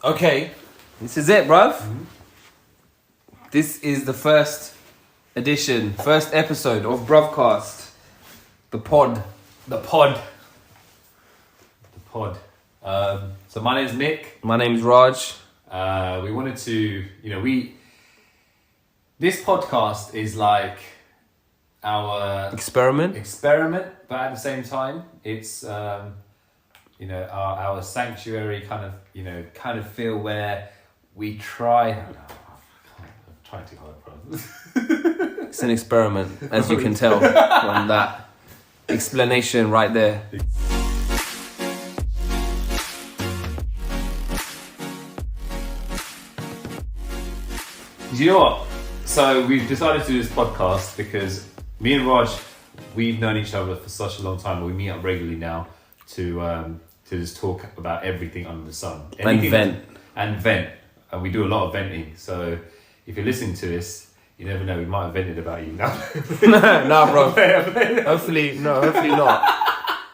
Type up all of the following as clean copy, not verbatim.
Okay, this is it, bruv. This is the first edition, first episode of Bruvcast. The pod. So my name's Nick. My name's Raj. We wanted to, this podcast is like our Experiment. but at the same time, it's, our sanctuary kind of feel where we try. I'm trying too hard, bro. It's an experiment, as you can tell from that explanation right there. Do you know what? So we've decided to do this podcast because me and Raj, we've known each other for such a long time, but we meet up regularly now to just talk about everything under the sun. And vent. And we do a lot of venting. So if you're listening to this, you never know, we might have vented about you now. No, bro. Hopefully not.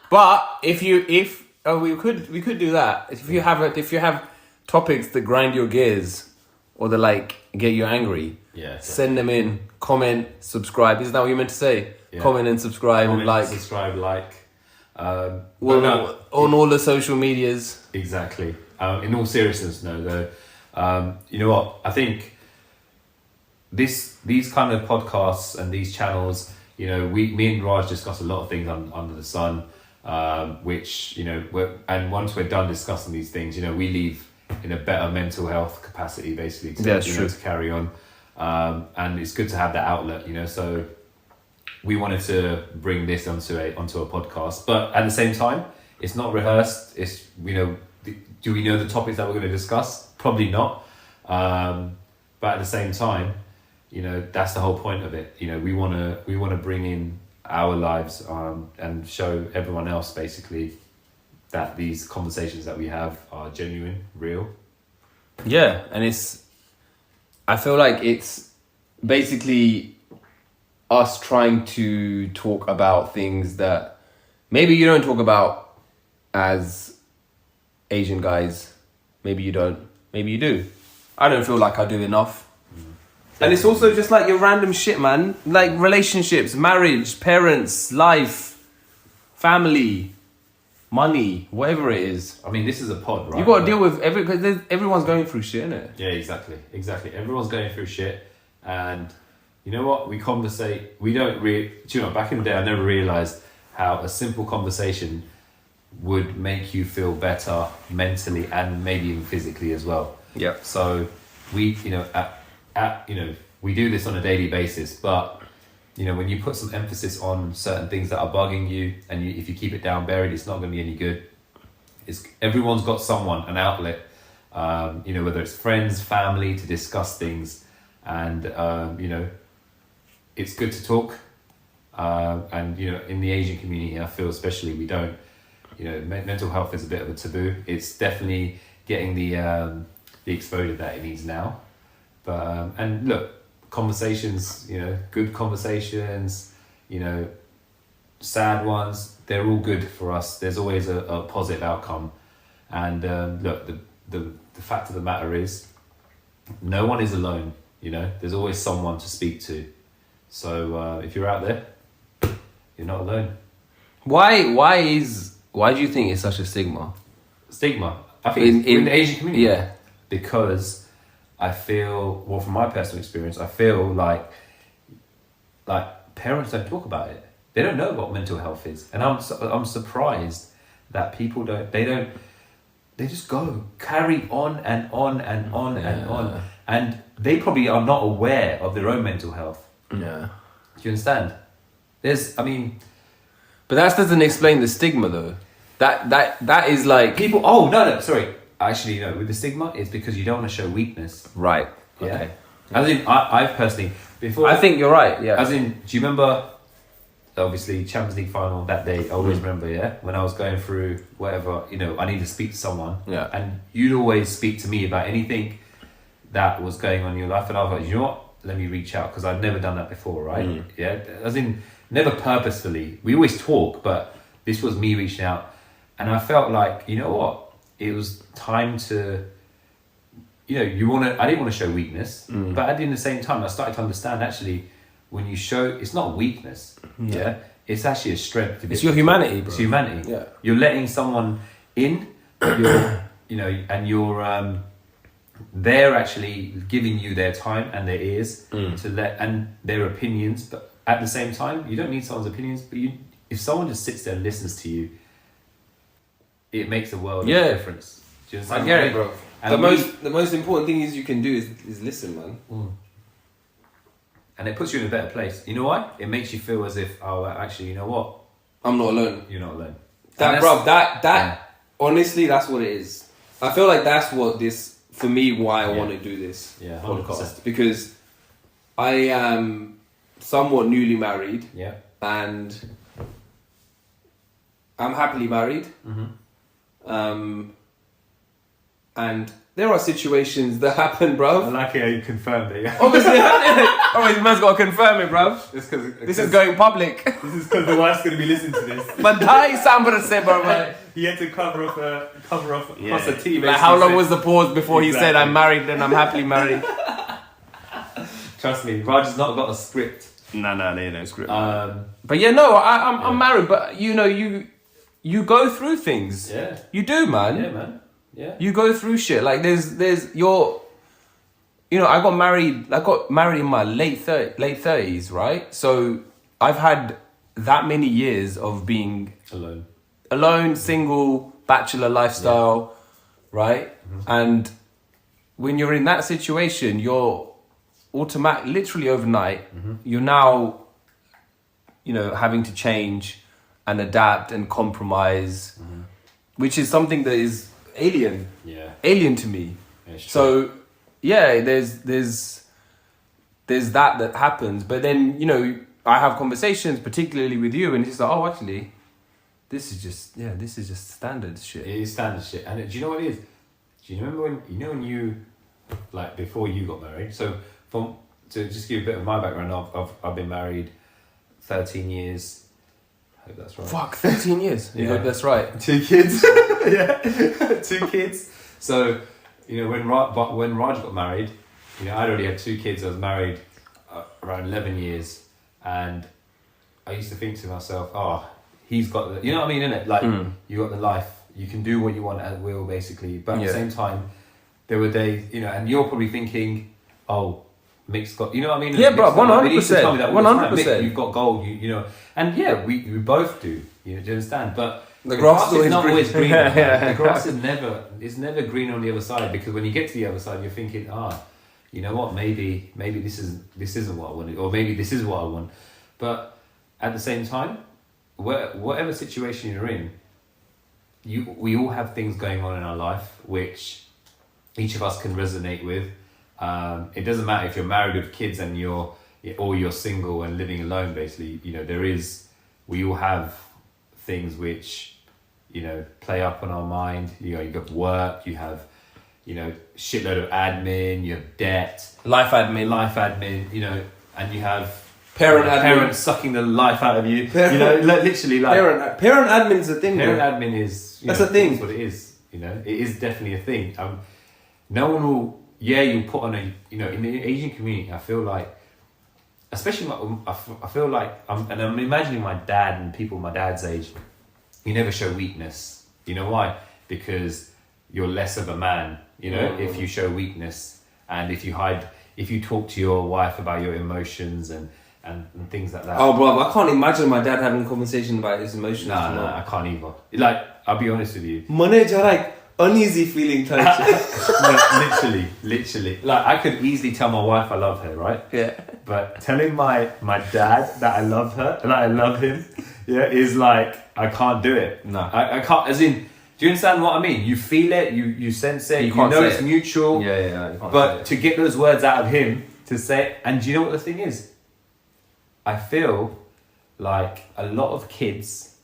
But we could do that. If you have topics that grind your gears or that get you angry, send them in. Comment, subscribe. Isn't that what you meant to say? Yeah. Comment and subscribe and like. On all the social medias. Exactly. In all seriousness, no, though. You know what? I think these kind of podcasts and these channels, me and Raj discuss a lot of things under the sun, which, and once we're done discussing these things, we leave in a better mental health capacity, basically, to carry on. And it's good to have that outlet, so we wanted to bring this onto a podcast, but at the same time, it's not rehearsed. It's, do we know the topics that we're going to discuss? Probably not. But at the same time, that's the whole point of it. We want to bring in our lives, and show everyone else basically that these conversations that we have are genuine, real. Yeah, and I feel like it's basically us trying to talk about things that maybe you don't talk about as Asian guys. Maybe you don't. Maybe you do. I don't feel like I do enough. And it's also just like your random shit, man. Like relationships, marriage, parents, life, family, money, whatever it is. I mean, this is a pod, right? You got to deal with because everyone's going through shit, innit? Yeah, exactly. Everyone's going through shit, and you know what? We conversate. We don't back in the day, I never realized how a simple conversation would make you feel better mentally and maybe even physically as well. Yeah. So we, we do this on a daily basis, but when you put some emphasis on certain things that are bugging you, and if you keep it down buried, it's not going to be any good. Everyone's got someone, an outlet, whether it's friends, family, to discuss things, and it's good to talk. And in the Asian community, I feel especially we don't. Mental health is a bit of a taboo. It's definitely getting the exposure that it needs now. But and look, conversations, good conversations, sad ones, they're all good for us. There's always a positive outcome. And look, the fact of the matter is, no one is alone. There's always someone to speak to. So if you're out there, you're not alone. Why do you think it's such a stigma? I think in the Asian community. Yeah. Because I feel, well, from my personal experience, I feel like parents don't talk about it. They don't know what mental health is, and I'm surprised that people don't. They just carry on and on and on and on, and they probably are not aware of their own mental health. Yeah. Do you understand? But that doesn't explain the stigma, though. That is like people. Oh no, sorry. Actually, with the stigma, it's because you don't want to show weakness. Right. Yeah. Okay. As in, I personally before. I think you're right. Yeah. As in, do you remember? Obviously, Champions League final that day. I always remember. Yeah, when I was going through whatever, I need to speak to someone. Yeah. And you'd always speak to me about anything that was going on in your life, and I was like, you know what? Let me reach out, because I've never done that before, right? Yeah. As in, never purposefully. We always talk, but this was me reaching out, and I felt like, you know what? It was time to you know, I didn't want to show weakness, but at the same time, I started to understand actually when you show, it's not weakness, it's actually a strength. It's your humanity, bro. It's humanity. Yeah. You're letting someone in, you know, and you're, they're actually giving you their time and their ears and their opinions, but at the same time, you don't need someone's opinions, but if someone just sits there and listens to you, it makes a world of difference. Do you understand? I get it, bro. And the most important thing you can do is listen, man. And it puts you in a better place. You know why? It makes you feel as if, oh, actually, you know what? I'm not alone. You're not alone. Honestly, that's what it is. I feel like that's what this, for me, why I want to do this podcast. Because I am somewhat newly married. Yeah. And I'm happily married. And there are situations that happen, bro. I like how you confirmed it. Obviously, you man's got to confirm it, bro. This is going public. This is because the wife's going to be listening to this. But that is something to say, bro. He had to cover off across a T. Like, how long was the pause before he said, I'm married and I'm happily married? Trust me, Raj has not got a script. No, they don't script. But yeah, no, I'm married, but you know, you go through things. Yeah. You do, man. Yeah, man. Yeah. You go through shit. Like there's your, you know, I got married in my late 30s, right? So I've had that many years of being alone, single, bachelor lifestyle, right? And when you're in that situation, you're literally overnight, you're now, you know, having to change and adapt and compromise, which is something that is alien to me. So yeah, there's that happens, but then, you know, I have conversations, particularly with you, and it's like, oh, actually, this is just standard shit. It is standard shit. And do you know what it is? Do you remember when you like before you got married? So to just give you a bit of my background, I've been married 13 years. I hope that's right. Fuck, 13 years. You hope that's right. 2 kids. 2 kids. So, you know, when Raj got married, you know, I'd already had 2 kids. I was married around 11 years, and I used to think to myself, oh, he's got the, you know what I mean, innit? Like, you got the life. You can do what you want at will, basically. But at the same time, there were days, you know, and you're probably thinking, oh, Mick's got, you know what I mean? Yeah, bro, 100%. 100%. You've got gold, you know. And yeah, we both do, you know, do you understand? But the grass is not always green. Yeah. The grass is never green on the other side, because when you get to the other side, you're thinking, you know what, maybe this isn't what I wanted, or maybe this is what I want. But at the same time, whatever situation you're in, we all have things going on in our life which each of us can resonate with. It doesn't matter if you're married with kids and you're single and living alone, basically, you know, we all have things which, you know, play up on our mind. You know, you got work, you have, you know, shitload of admin, you have debt. Life admin, you know, and you have parents sucking the life out of you. You know, literally like... Parent admin is a thing, Parent admin is... That's a thing. That's what it is, you know. It is definitely a thing. No one will... Yeah, you put on a... You know, in the Asian community, I feel like... Especially, I feel like... and I'm imagining my dad and people my dad's age, you never show weakness. You know why? Because you're less of a man, you know, if you show weakness. And if you talk to your wife about your emotions and things like that. Oh, bro, I can't imagine my dad having a conversation about his emotions. No, I can't either. Like, I'll be honest with you. Like uneasy feeling type shit. Literally. Like, I could easily tell my wife I love her, right? Yeah. But telling my dad that I love her and that I love him, is like, I can't do it. No. I can't, as in, do you understand what I mean? You feel it, you sense it, you know it's mutual. Yeah. But to get those words out of him, to say it, and do you know what the thing is? I feel like a lot of kids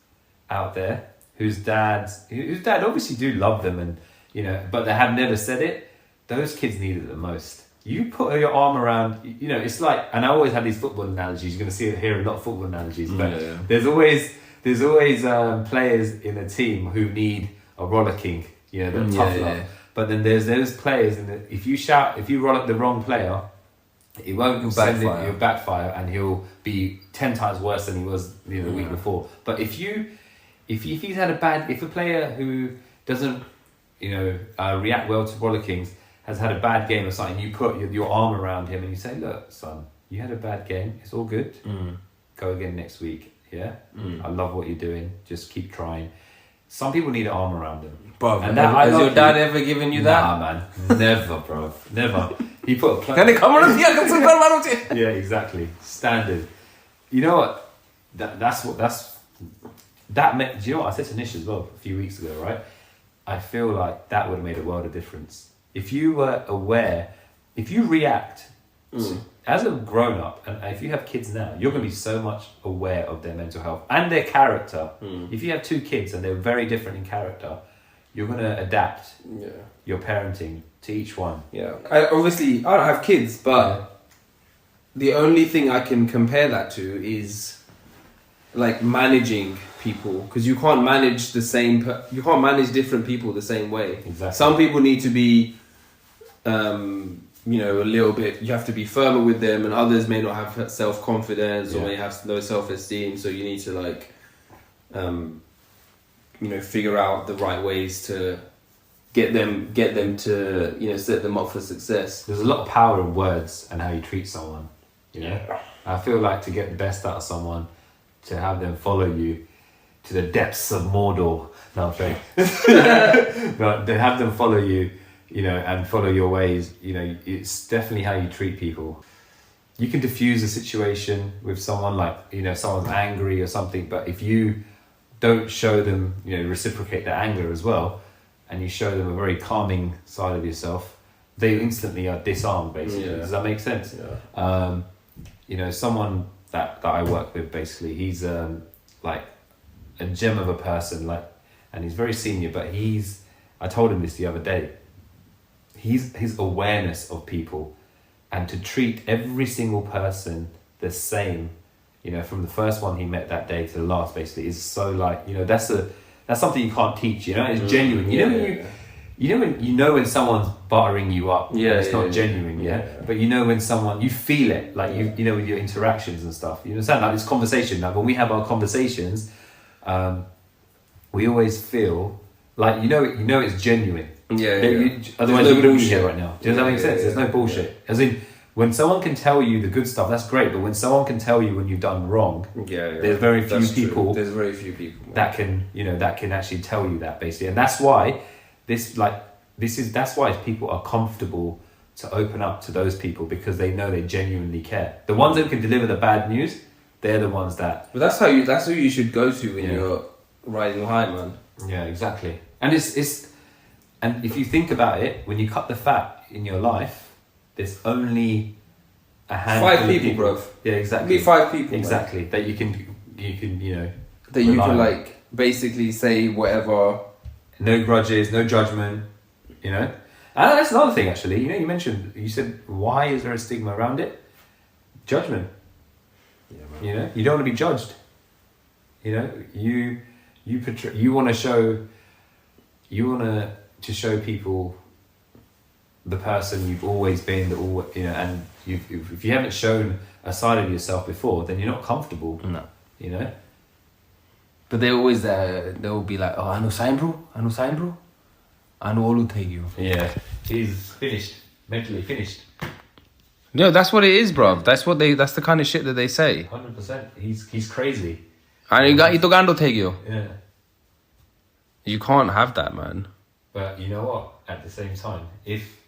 out there whose dad obviously do love them, and you know, but they have never said it. Those kids need it the most. You put your arm around, you know, it's like, and I always have these football analogies. You're going to hear a lot of football analogies, but there's always players in a team who need a rollicking, you know, the tough love. But then there's those players, and if you roll up the wrong player, it won't backfire. He'll backfire, and he'll be 10 times worse than he was the week before. But if he's had if a player who doesn't react well to rollickings has had a bad game or something, you put your arm around him and you say, look, son, you had a bad game, it's all good, go again next week. I love what you're doing, just keep trying. Some people need an arm around them. Bro, and has your dad ever given you that? Nah, man, never, bro, never. He put a Can it come on? Yeah, exactly. Standard. You know what? That meant. Do you know what I said to Nish as well a few weeks ago? Right. I feel like that would have made a world of difference if you were aware. If you react as a grown up, and if you have kids now, you're going to be so much aware of their mental health and their character. If you have 2 kids and they're very different in character, you're going to adapt your parenting to each one. Yeah. I don't have kids, but the only thing I can compare that to is like managing people, because you can't manage you can't manage different people the same way. Exactly. Some people need to be a little bit, you have to be firmer with them, and others may not have self-confidence or may have low self-esteem, so you need to figure out the right ways to get them to set them up for success. There's a lot of power in words and how you treat someone. I feel like to get the best out of someone, to have them follow you to the depths of Mordor. No, I'm saying, but to have them follow you, and follow your ways. It's definitely how you treat people. You can diffuse a situation with someone, like someone's angry or something, but if you don't show them, reciprocate their anger as well, and you show them a very calming side of yourself, they instantly are disarmed, basically. Yeah. Does that make sense? Yeah. Someone that I work with, basically, he's like a gem of a person, and he's very senior, but I told him this the other day, his awareness of people, and to treat every single person the same, from the first one he met that day to the last, basically, is so that's something you can't teach. It's genuine. When someone's buttering you up, it's not genuine. But when someone, you feel it, with your interactions and stuff. You understand? Like this conversation. Now, when we have our conversations, we always feel like it's genuine. Otherwise, you wouldn't be here right now. Does that make sense? There's no bullshit. As in, when someone can tell you the good stuff, that's great. But when someone can tell you when you've done wrong, there's very few people. There's very few people that can actually tell you that, basically, and that's why that's why people are comfortable to open up to those people, because they know they genuinely care. The ones that can deliver the bad news, they're the ones that. But that's who you should go to when you're riding high, man. Yeah, exactly. And and if you think about it, when you cut the fat in your life, there's only a handful 5 people, bro. Yeah, exactly. Be 5 people, exactly, man. That you can that you can basically say whatever. No grudges, no judgment. And that's another thing, actually. You said, why is there a stigma around it? Judgment. Yeah, man. You don't want to be judged. You want to show people the person you've always been, and if you haven't shown a side of yourself before, then you're not comfortable. No. But they're always there. They'll be like, I know sign, bro. I know all will take you. Yeah, he's finished. Mentally finished. No, that's what it is, bro. That's the kind of shit that they say. 100%. He's crazy. And itogando take you. Yeah. You can't have that, man. But you know what? At the same time, if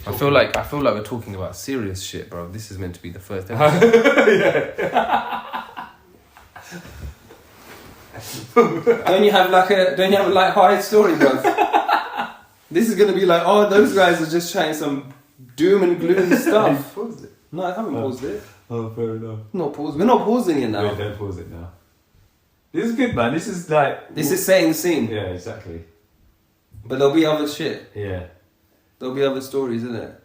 I feel like we're talking about serious shit, bro. This is meant to be the first episode. Don't you have a light-hearted story, bro? This is gonna be like, those guys are just trying some doom and gloom stuff. Paused it. No, I haven't paused it. Oh, fair enough. We're not pausing it now. Wait, don't pause it now. This is good, man. This is setting the scene. Yeah, exactly. But there'll be other shit. Yeah. There'll be other stories, isn't it?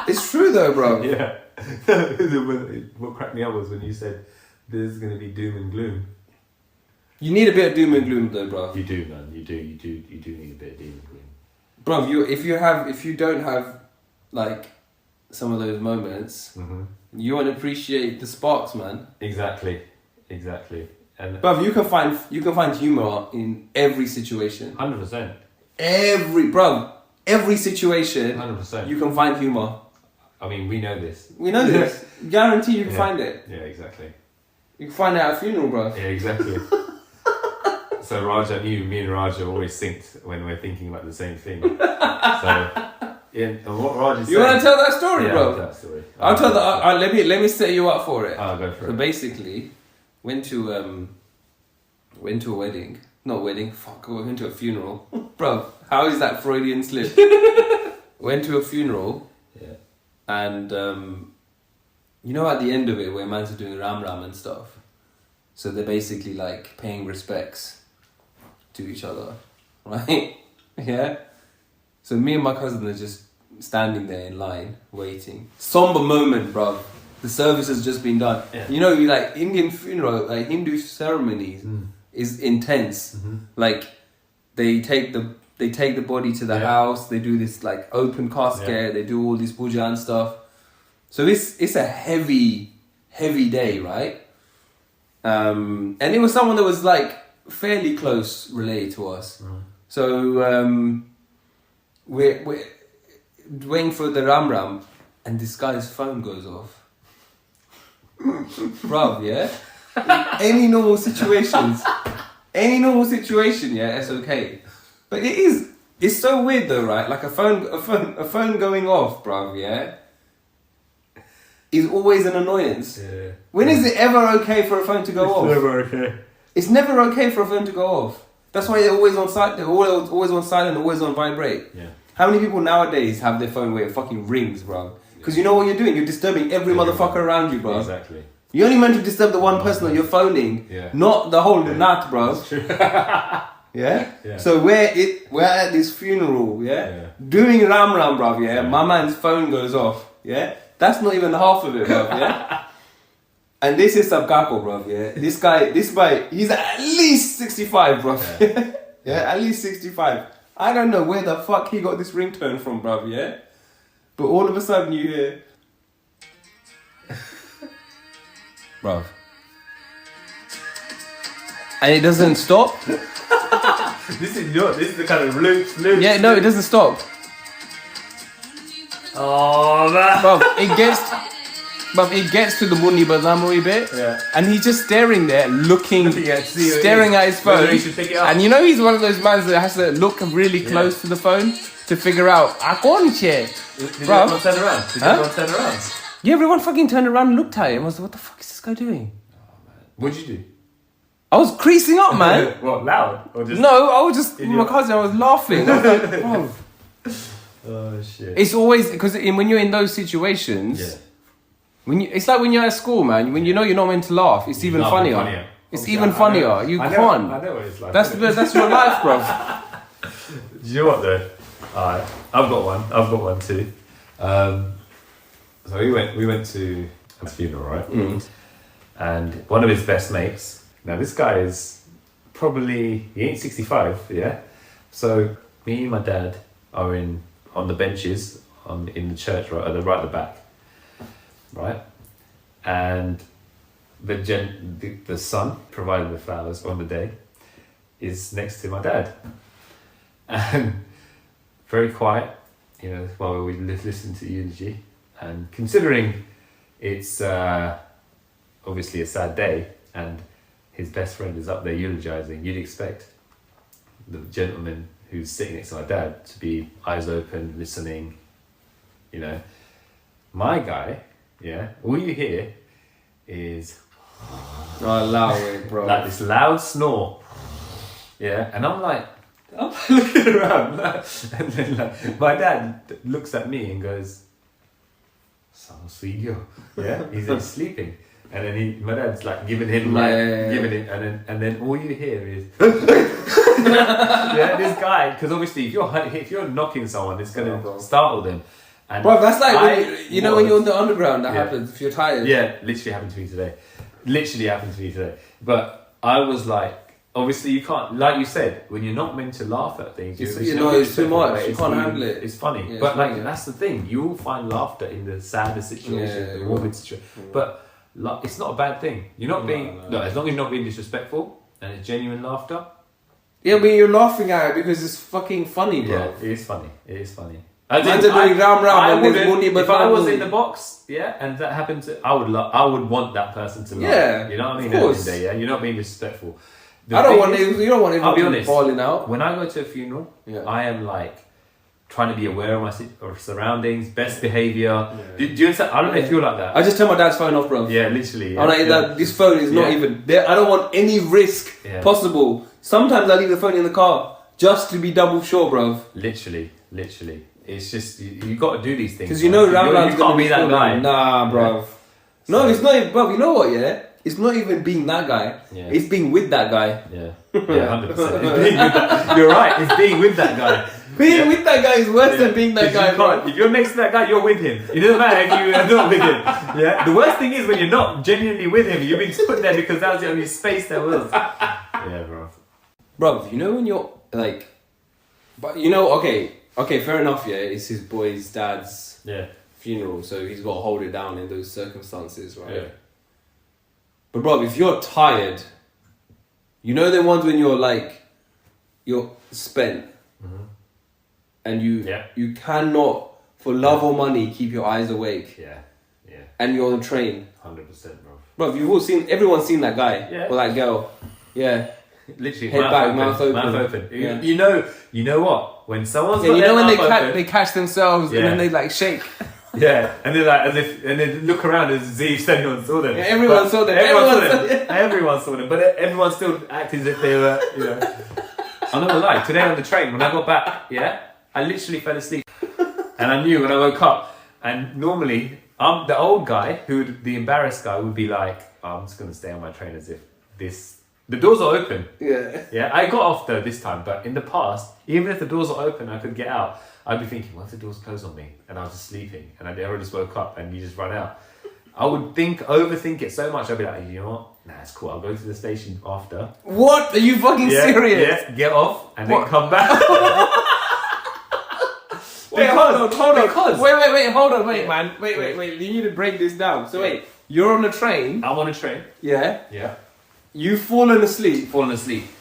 It's true though, bro. Yeah. What cracked me up was when you said there's going to be doom and gloom. You need a bit of doom and gloom though, bro. You do, man. You do need a bit of doom and gloom. Bro, if you don't have like some of those moments, you won't appreciate the sparks, man. Exactly. And Bro, you can find humor in every situation. 100%. Every situation, 100%. you can find humor. I mean, we know this. We know this. Guarantee you can find it. Yeah, exactly. You can find it at a funeral, bro. Yeah, exactly. So Raja, me and Raj are always synced when we're thinking about the same thing. So, and what Raj is You want to tell that story, bro? I'll tell that story. I'll tell that. Let me set you up for it. I'll go for it. So basically, went to a wedding. Not wedding. Fuck. Went to a funeral, bro. How is that Freudian slip? Went to a funeral. Yeah. And you know, at the end of it, where mans are doing ram and stuff, so they're basically like paying respects to each other, right? Yeah. So me and my cousin are just standing there in line, waiting. Somber moment, bro. The service has just been done. Yeah. You know, like Indian funeral, like Hindu ceremonies, is intense. Like they take the body to the house. They do this like open casket. Yeah. They do all this puja and stuff. So it's a heavy day, right? And it was someone that was like fairly close related to us. So we're waiting for the ram, and this guy's phone goes off. Bruv, yeah? Any normal situation, yeah, it's okay. But it's so weird though, right? Like a phone going off, bruv, yeah, is always an annoyance. Yeah. When is it ever okay for a phone to go off? It's never okay. It's never okay for a phone to go off. That's why they're always on silent. They're always on silent, always on vibrate. Yeah. How many people nowadays have their phone where it fucking rings, bro? Because you know what you're doing? You're disturbing every motherfucker around you, bro. Exactly. You're only meant to disturb the one person that you're phoning, not the whole nat, bro. Yeah? So we're at this funeral, doing ram, bro, my man's phone goes off, that's not even half of it, bro, and this is Sabgako, bro, this guy, he's at least 65, bro, at least 65. I don't know where the fuck he got this ringtone from, bro, but all of a sudden you hear, bro, and it doesn't stop. This is the kind of loop. Yeah, no, it doesn't stop. Oh man. But it gets to the Mundi Badamuri bit, and he's just staring there, staring at his phone. He should pick it up. And you know he's one of those mans that has to look really close to the phone to figure out. Did everyone turn around? Yeah, everyone fucking turned around and looked at him. I was like, what the fuck is this guy doing? Oh man. What'd you do? I was creasing up, man. What, loud? Or just... No, I was just, my cousin, I was laughing. I was like, bro. Oh shit. It's always, because when you're in those situations, it's like when you're at school, man, when you know you're not meant to laugh, it's even funnier. It's even funnier. You can't. I know what it's like. That's your life, bro. Do you know what though? Alright, I've got one too. So we went to a funeral, right? And one of his best mates. Now this guy is probably, he ain't 65, yeah? So me and my dad are on the benches in the church right at the back, right? And the son providing the flowers on the day is next to my dad. And very quiet, you know, while we listen to eulogy. And considering it's obviously a sad day and his best friend is up there eulogizing, you'd expect the gentleman who's sitting next to my dad to be eyes open, listening, you know. My guy, all you hear is loud, bro. Like this loud snore. Yeah, and I'm looking around, and then my dad looks at me and goes, yeah, he's sleeping. And then my dad's like giving him and then all you hear is this guy, because obviously if you're knocking someone, it's gonna startle them. And bro, that's like when you're in the underground, that happens if you're tired. Yeah, literally happened to me today. But I was like, obviously you can't, like you said, when you're not meant to laugh at things, It's you're too respectful, much. but You can't handle it. It's funny, Yeah, but it's like funny, that's the thing. You will find laughter in the saddest situations, the morbid situation, but it's not a bad thing. You're not being no, as long as you're not being disrespectful and it's genuine laughter. Yeah, but you're laughing at it because it's fucking funny, bro. Yeah, it is funny. It is funny. Man's are doing round and there's money, but if I was in the box, yeah, and that happened to, I would want that person to laugh. Yeah, you know what I mean. Of course. Yeah, you're not being disrespectful. You don't want I'll be everyone honest, falling out. When I go to a funeral, I am like trying to be aware of my surroundings, best behaviour. Yeah. Do you understand? I don't know if you're like that. I just turn my dad's phone off, bro. Yeah, literally. I'm like, that this phone is not even there. I don't want any risk possible. Sometimes I leave the phone in the car just to be double sure, bro. Literally. It's just you got to do these things. Because you know Ramlan's you can't be that guy. Nah, bro. Yeah. No, it's not even, bro. You know what? Yeah, it's not even being that guy. Yeah. It's being with that guy. Yeah, 100%. You're right. It's being with that guy. Being with that guy is worse than being that guy, bro. If you're next to that guy, you're with him. It doesn't matter if you're not with him. Yeah. The worst thing is when you're not genuinely with him. You've been put there because that was the only space there was. Yeah, bro. Bro, you know when you're like, but you know, okay, fair enough. Yeah, it's his boy's dad's funeral, so he's got to hold it down in those circumstances, right? Yeah. But bro, if you're tired, you know the ones when you're spent, and you cannot, for love or money, keep your eyes awake. Yeah. And you're on the train. 100%, bro. Bro, everyone's seen that guy or that girl. Yeah. Literally, head back, mouth open. Yeah. You know what? When someone's got you know when open, they catch themselves and then they like shake. Yeah, and they're like and they look around as if anyone saw them. Yeah, everyone saw them. Everyone saw them, but everyone still acted as if they were, I'm not gonna lie. Today on the train, when I got back, I literally fell asleep, and I knew when I woke up. And normally, I'm the old guy the embarrassed guy would be like, I'm just gonna stay on my train as if the doors are open. Yeah, I got off though this time, but in the past, even if the doors are open, I could get out. I'd be thinking, what if the doors close on me? And I was just sleeping, and I never just woke up, and you just run out. I would overthink it so much. I'd be like, you know what? Nah, it's cool. I'll go to the station after. What? Are you fucking serious? Yeah, get off, and then come back. Wait, hold on. Wait, hold on, man. Wait. You need to break this down. So wait, you're on a train. I'm on a train. Yeah. Yeah. You've fallen asleep.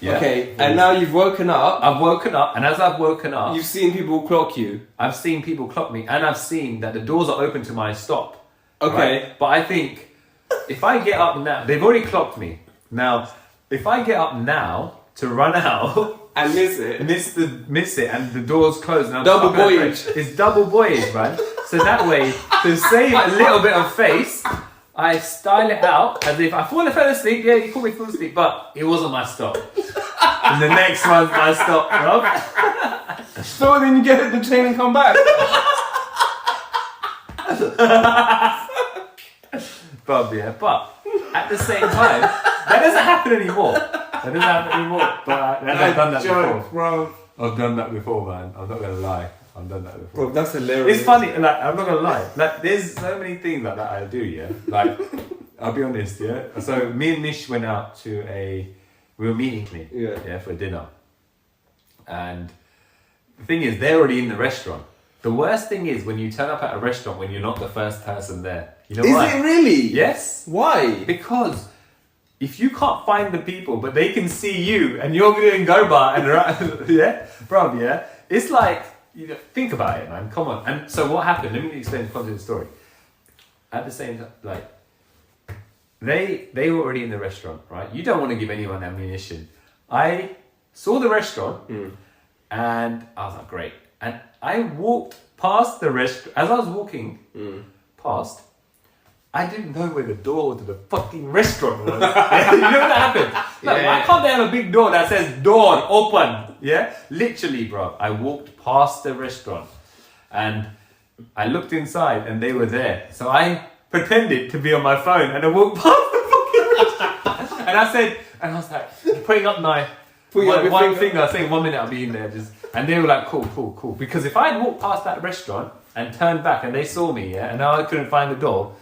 Yeah. Okay. And now you've woken up. I've woken up, and as I've woken up, you've seen people clock you. I've seen people clock me, and I've seen that the doors are open to my stop. Okay. Right? But I think if I get up now, they've already clocked me. Now, if I get up now to run out and miss it, and the doors close, and I'm double voyage. It's double voyage, man. So that way, to save a little bit of face, I style it out as if I fell asleep. Yeah, you call me fall asleep, but it wasn't my stop. And the next one's my stop, bro. So then you get the train and come back. But at the same time, that doesn't happen anymore. But I've done that before, bro. I've done that before, man. I'm not gonna lie. I've done that before. Bro, that's hilarious. It's funny. Like, I'm not gonna lie. Like, there's so many things like that I do. Yeah. Like, I'll be honest. Yeah. So me and Nish went out we were meeting me. Yeah. For dinner. And the thing is, they're already in the restaurant. The worst thing is when you turn up at a restaurant when you're not the first person there. You know why? Is it really? Yes. Why? Because if you can't find the people, but they can see you, and you're doing go bar and it's like, think about it, man. Come on. And so what happened? Let me explain the content of the story. At the same time, like they were already in the restaurant, right? You don't want to give anyone ammunition. I saw the restaurant, and I was like, great. And I walked past the restaurant. As I was walking past, I didn't know where the door to the fucking restaurant was. You know what happened? Like, why can't they have a big door that says door open? Yeah? Literally, bro. I walked past the restaurant and I looked inside and they were there. So I pretended to be on my phone and I walked past the fucking restaurant. And I was like, putting up my one finger, saying 1 minute I'll be in there. And they were like, cool. Because if I had walked past that restaurant and turned back and they saw me, and now I couldn't find the door,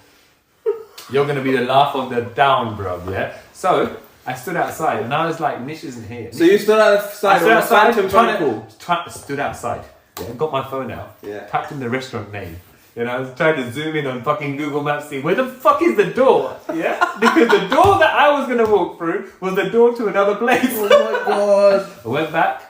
you're going to be the laugh of the down, bro, yeah? So, I stood outside and I was like, Nish isn't here. So you stood outside on a phantom phone call? Stood outside. Yeah, got my phone out. Yeah. Typed in the restaurant name. And I was trying to zoom in on fucking Google Maps, see where the fuck is the door? Yeah? Because the door that I was going to walk through was the door to another place. Oh my god. I went back,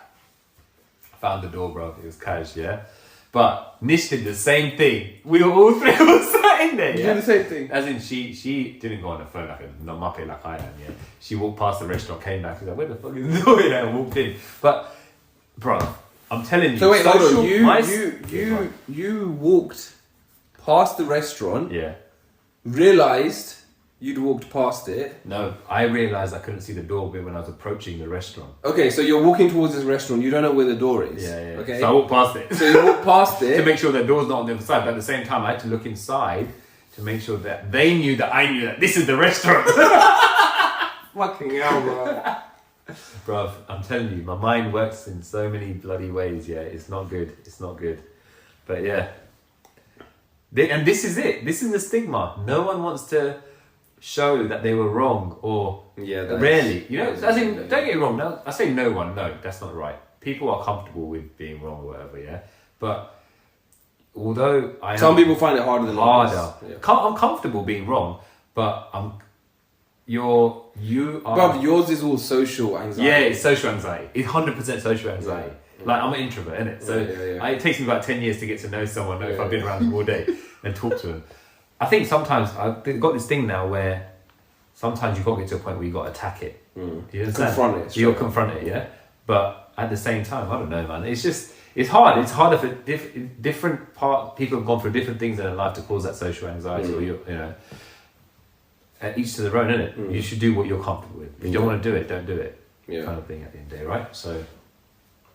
found the door, bro. It was cash, yeah? But Nish did the same thing. We were all three of us sat in there, You yeah? did the same thing? As in, she didn't go on the phone like a muppet like I am, yeah? She walked past the restaurant, came back, she was like, where the fuck is the door? Yeah, and walked in. But, bro, I'm telling you. So wait, hold on. Yeah, You walked past the restaurant, yeah. realised you'd walked past it. No, I realised I couldn't see the door when I was approaching the restaurant. Okay, so you're walking towards this restaurant, you don't know where the door is. Yeah, yeah. Okay. So I walked past it. So you walk past it. to make sure the door's not on the other side, but at the same time I had to look inside to make sure that they knew that I knew that this is the restaurant. Fucking hell, bro. Bruv, I'm telling you, my mind works in so many bloody ways, yeah. It's not good. It's not good. But yeah. And this is it. This is the stigma. No one wants to show that they were wrong, or rarely. You know, as in, don't get me wrong. No, I say no one. No, that's not right. People are comfortable with being wrong or whatever, yeah. But although some people find it harder than others. Yeah. I'm comfortable being wrong, but you are. But yours is all social anxiety. Yeah, it's social anxiety. It's 100% social anxiety. Yeah. Like, I'm an introvert, innit? So it takes me about 10 years to get to know someone if I've been around them all day and talk to them. I think sometimes I've got this thing now where sometimes you've got to get to a point where you've got to attack it. Mm. You understand? Confront it. You'll confront it, yeah? But at the same time, I don't know, man. It's just, it's hard. It's harder for different people have gone through different things in their life to cause that social anxiety, or you know. Each to their own, innit? Mm. You should do what you're comfortable with. If you don't want to do it, don't do it. Yeah. Kind of thing at the end of the day, right? So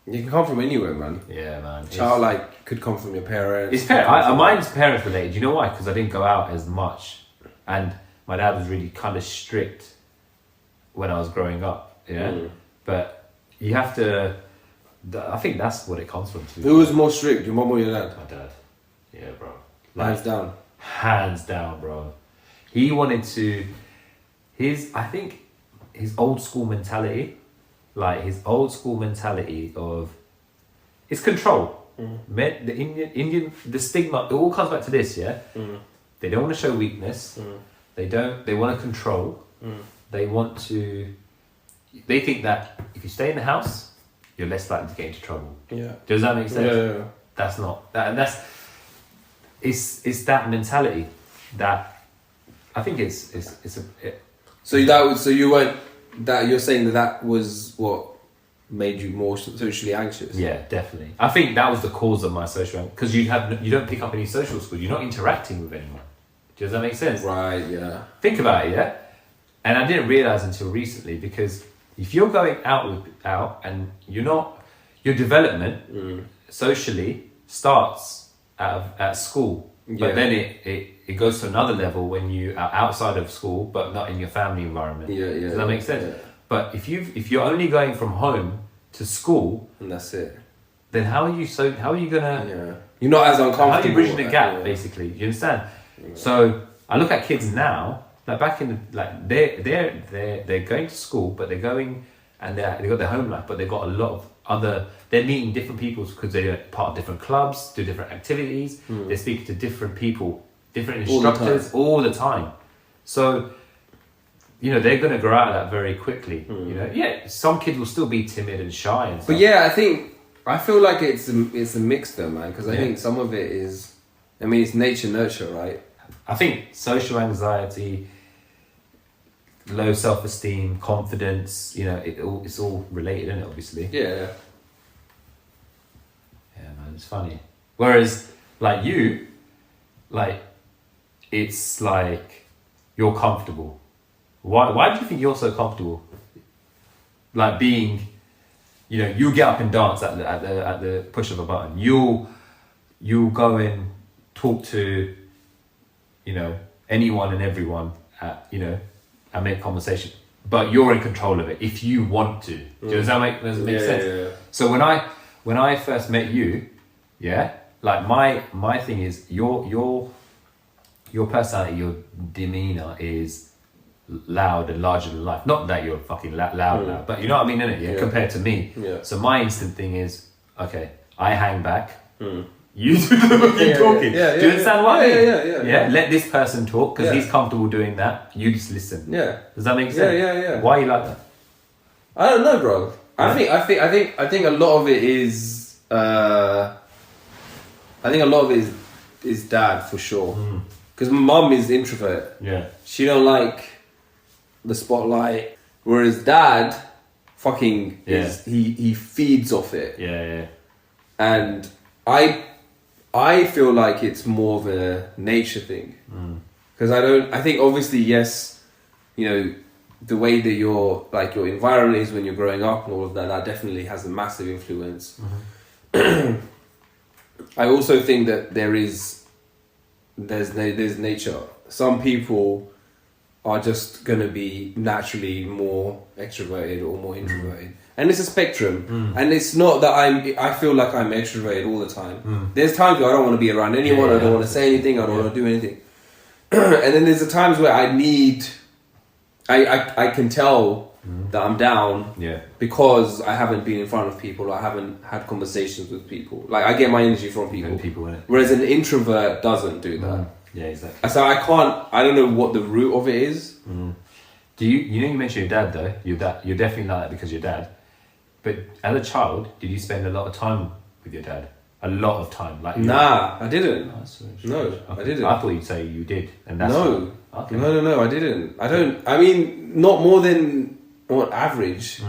you can come from anywhere, man. Yeah, man. Childlike could come from your parents. It's mine's parents related. You know why? Because I didn't go out as much, and my dad was really kind of strict when I was growing up. Yeah, but you have to. I think that's what it comes from. Too. Who was more strict, your mum or your dad? My dad. Yeah, bro. Hands down. Hands down, bro. He wanted to. I think his old school mentality. Like his old school mentality of, it's control. The Indian, the stigma, it all comes back to this, yeah? They don't want to show weakness. They want to control. They think that if you stay in the house, you're less likely to get into trouble. Yeah. Does that make sense? Yeah. That's not, it's that mentality that, I think you're saying that was what made you more socially anxious? Yeah, definitely. I think that was the cause of my social, because you don't pick up any social skills. You're not interacting with anyone. Does that make sense? Right. Yeah. Think about it. Yeah. And I didn't realize until recently, because if you're going out and your development socially starts at school, but then it goes to another level when you are outside of school, but not in your family environment. Does that make sense? Yeah. But if you're only going from home to school, and that's it, then how are you gonna? Yeah. You're not as uncomfortable. How are you bridging the gap, basically? You understand? Yeah. So I look at kids now, like back in they're going to school, but they're going and they got their home life, but they've got a lot of other. They're meeting different people because they're part of different clubs, do different activities. They're speaking to different people, different instructors all the time. So, they're going to grow out of that very quickly. Some kids will still be timid and shy and stuff. But yeah, I feel like it's a mix though, man, because I think some of it is, it's nature nurture, right? I think social anxiety, low self-esteem, confidence, it's all related, isn't it, obviously? Yeah. Yeah, man, it's funny. Whereas, like you, it's like you're comfortable. Why do you think you're so comfortable? Like being, you get up and dance at the push of a button. You'll go and talk to, anyone and everyone and make conversation. But you're in control of it if you want to. Does that make sense? Yeah. So when I first met you, like my thing is your personality, your demeanor is loud and larger than life. Not that you're fucking loud, but you know what I mean, innit? Yeah. Compared to me. Yeah. So my instant thing is, okay, I hang back. You do the fucking talking. Do you understand what I mean? Yeah. Let this person talk because he's comfortable doing that. You just listen. Yeah. Does that make sense? Yeah. Why are you like that? I don't know, bro. I think a lot of it is. I think a lot of it is dad for sure. Because my mum is introvert. Yeah. She don't like the spotlight. Whereas dad, fucking is he feeds off it. Yeah. And I feel like it's more of a nature thing. Because I think obviously, yes, you know, the way that your environment is when you're growing up and all of that definitely has a massive influence. I also think that there's nature. Some people are just going to be naturally more extroverted or more introverted. And it's a spectrum. And it's not that I feel like I'm extroverted all the time. There's times where I don't want to be around anyone, I don't want to say anything, I don't want to do anything. And then there's the times where I can tell that I'm down because I haven't been in front of people, I haven't had conversations with people. Like, I get my energy from people. Whereas an introvert doesn't do that. Yeah, exactly. So I don't know what the root of it is. Do you know, you mentioned your dad though, you're definitely like that because your dad. But as a child, did you spend a lot of time with your dad? A lot of time? Nah, I didn't. No, I didn't. I thought you'd say you did. And that's No, I didn't. I mean, not more than on average.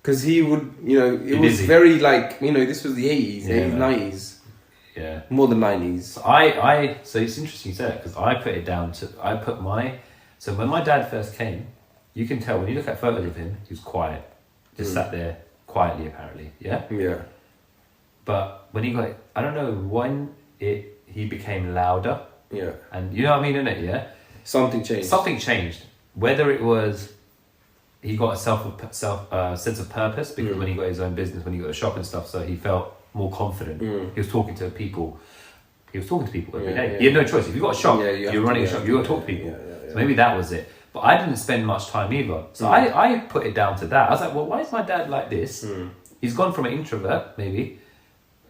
Because he would, you know, it was very like, you know, this was the 80s, 90s. Yeah. More than 90s. So it's interesting you say that because I put it down to, so when my dad first came, you can tell when you look at photos of him, he was quiet. Just sat there quietly apparently, yeah? Yeah. But when he got, I don't know, when he became louder. Yeah. And you know what I mean, innit, yeah? Something changed. Whether it was he got a sense of purpose because when he got his own business, when he got a shop and stuff, so he felt more confident. He was talking to people. Every day. He had no choice. If you got a shop, you're running a shop, you got to talk to people. So maybe that was it. But I didn't spend much time either. So I put it down to that. I was like, well, why is my dad like this? He's gone from an introvert, maybe,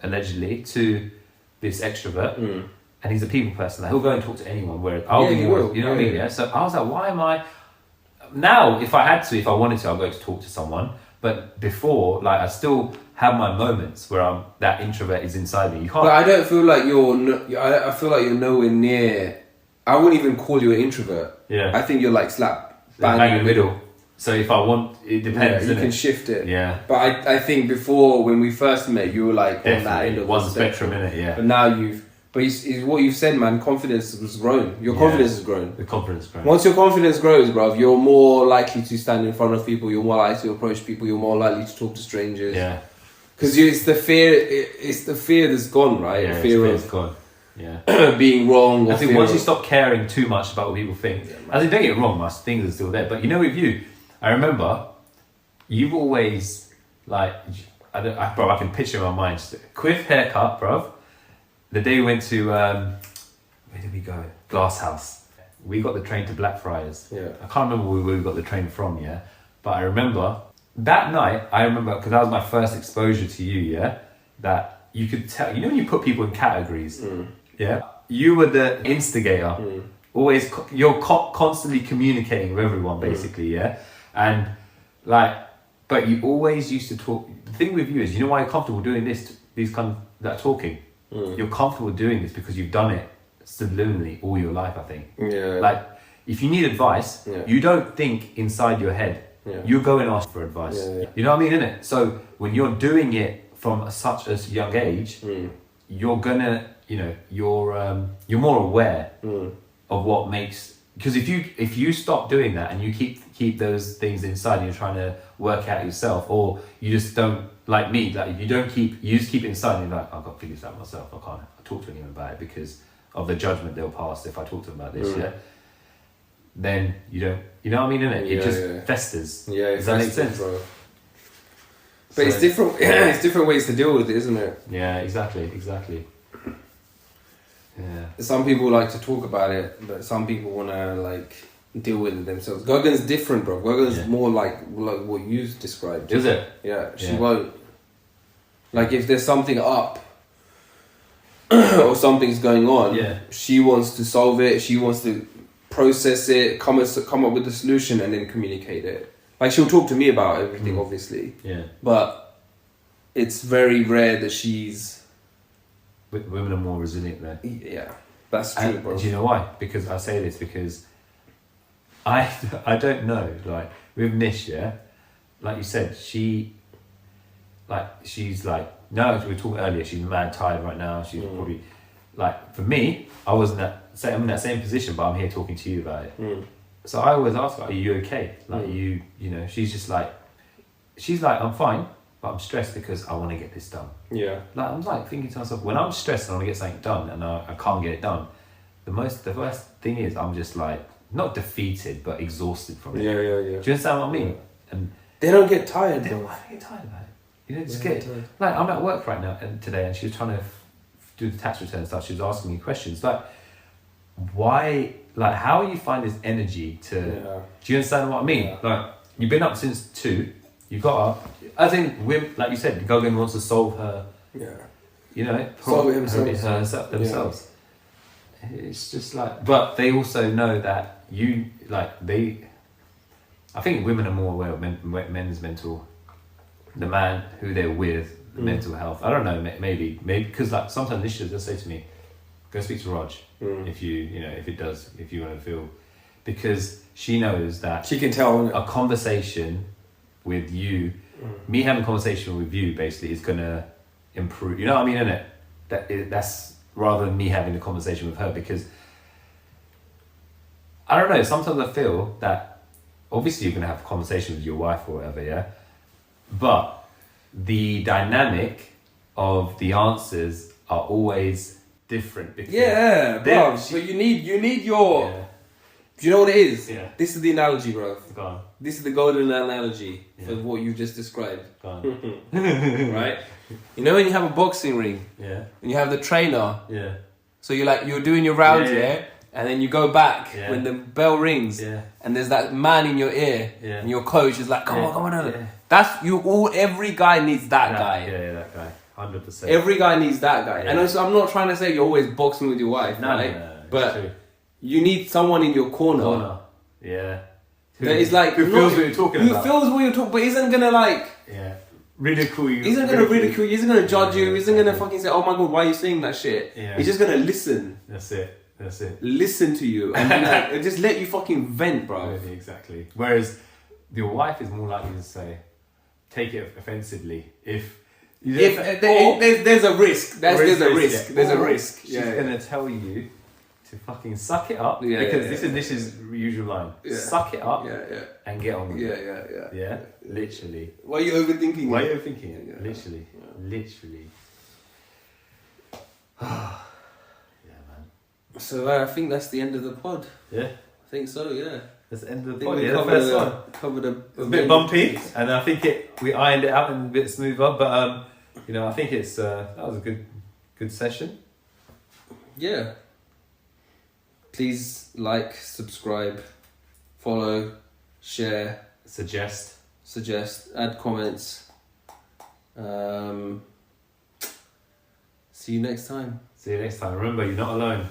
allegedly, to this extrovert. And he's a people person. Like, he'll go and talk to anyone. Where I'll be more, you know what I mean? Yeah. So I was like, why am I? Now, if I wanted to, I'll go to talk to someone. But before, like, I still have my moments where that introvert is inside me. You can't. But I don't feel like I feel like you're nowhere near. I wouldn't even call you an introvert. Yeah. I think you're like slap bang in the middle. So if I want, it depends. You can shift it. Yeah. But I think before, when we first met, you were like definitely on that end of one the spectrum, innit? Yeah. But now it's what you've said, man. Confidence has grown. Your confidence has grown. The confidence grows. Once your confidence grows, bro, you're more likely to stand in front of people. You're more likely to approach people. You're more likely to talk to strangers. Yeah. Because it's the fear. It's the fear that's gone, right? Yeah, fear it's gone. Yeah. Being wrong. I think once you stop caring too much about what people think, I think, don't get it wrong, my things are still there. But you know, with you, I remember you've always like, bro, I can picture in my mind just a quiff haircut, bro. The day we went to where did we go? Glass House. We got the train to Blackfriars. Yeah. I can't remember where we got the train from, yeah. But I remember that night. Because that was my first exposure to you, yeah. That you could tell. You know when you put people in categories, yeah. You were the instigator. Always, you're constantly communicating with everyone, basically, yeah. And like, but you always used to talk. The thing with you is, you know why you're comfortable doing these kind of that talking. You're comfortable doing this because you've done it subliminally all your life, I think. Yeah. Like, if you need advice, you don't think inside your head. Yeah. You go and ask for advice. Yeah. You know what I mean, innit? So when you're doing it from such a young age, you're gonna, you know, you're more aware of what makes. Because if you stop doing that and you keep those things inside and you're trying to work out yourself, or you just don't, like me, like you just keep it inside and you're like, I've got to figure this out myself. I can't talk to anyone about it because of the judgment they'll pass if I talk to them about this. Yeah. Then you don't, you know what I mean, innit? It just festers. Yeah. Does that make sense? Bro. But it's different. It's different ways to deal with it, isn't it? Yeah. Exactly. Yeah. Some people like to talk about it, but some people want to like deal with it themselves. Gogan's different, bro. Gogan's Yeah. more like what you described. Is it? Yeah, she Yeah. won't. Like if there's something up or something's going on, Yeah. she wants to solve it. She wants to process it, come up with a solution, and then communicate it. Like she'll talk to me about everything, obviously, Yeah. but it's very rare that she's. Women are more resilient there. Yeah, that's true, And bro. do you know why? Because I say this because I don't know. Like with Nish, yeah, like you said, she's like no. We were talking earlier. She's mad tired right now. She's probably like for me. I wasn't I'm in that same position, but I'm here talking to you about it. So I always ask her, "Are you okay?" Like you know, she's like, "I'm fine, but I'm stressed because I want to get this done." Yeah. Like I'm like thinking to myself, when I'm stressed and I want to get something done and I can't get it done, the first thing is I'm just like not defeated but exhausted from it. Yeah. Do you understand what I mean? And They don't get tired, they though. don't get tired about it. You know, just Yeah, get tired. like I'm at work right now and today, and she was trying to do the tax return stuff. She was asking me questions like, why? Like, how you find this energy to? Yeah. Do you understand what I mean? Yeah. Like, you've been up since 2. You got up. I think women, like you said, Gogan wants to solve her. Yeah. You know, Solve it themselves. themselves. It's just like, but they also know that I think women are more aware of men's mental, the man who they're with, the mental health. I don't know, maybe because like sometimes Nisha does say to me, go speak to Raj if you want to feel, because she knows that She can tell, innit? a conversation with you, me having a conversation with you basically is gonna improve. You know what I mean, innit? That's rather than me having a conversation with her, because I don't know. Sometimes I feel that obviously you're gonna have a conversation with your wife or whatever, yeah. But the dynamic of the answers are always different. Because Yeah, bro. But you need your. Yeah. Do you know what it is? Yeah. This is the analogy, bro. Go on. This is the golden analogy for Yeah. what you just described. Go on. Right? You know when you have a boxing ring Yeah. and you have the trainer, Yeah. so you're doing your rounds, Yeah. and then you go back Yeah. when the bell rings, Yeah. and there's that man in your ear, Yeah. and your coach is like, come Yeah. on. Yeah. That's you. Every guy needs that guy. Yeah, that guy. 100%. Every guy needs that guy. Yeah. And also, I'm not trying to say you're always boxing with your wife, No, right? no, But true. you need someone in your corner. Yeah. That is like who feels what you're talking who about. feels what you're talking, but isn't gonna like Yeah. Ridicule you. isn't gonna ridicule you, isn't gonna judge you, Yeah, isn't gonna exactly. fucking say, oh my god, why are you saying that shit? Yeah. He's just gonna listen That's it. to you and be like, and just let you fucking vent, bro. Yeah, exactly. Whereas your wife is more likely to say, take it offensively if There's a risk. There's a risk. yeah. There's a Or risk. She's Yeah. gonna tell you to fucking suck it up, Yeah, because yeah, this is usual line. Yeah. Suck it up Yeah. and get on with Yeah. it. Yeah, literally. Why are you overthinking Why it? are you thinking it? Yeah. Literally. Literally. Yeah, man. So I think that's the end of the pod. Yeah. I think so. Yeah. That's the end of I the think pod. we Yeah, the first one. covered a It's a bit bumpy, and I think we ironed it out and a bit smoother. But I think that was a good session. Yeah. Please like, subscribe, follow, share, Suggest. add comments. See you next time. See you next time. Remember, you're not alone.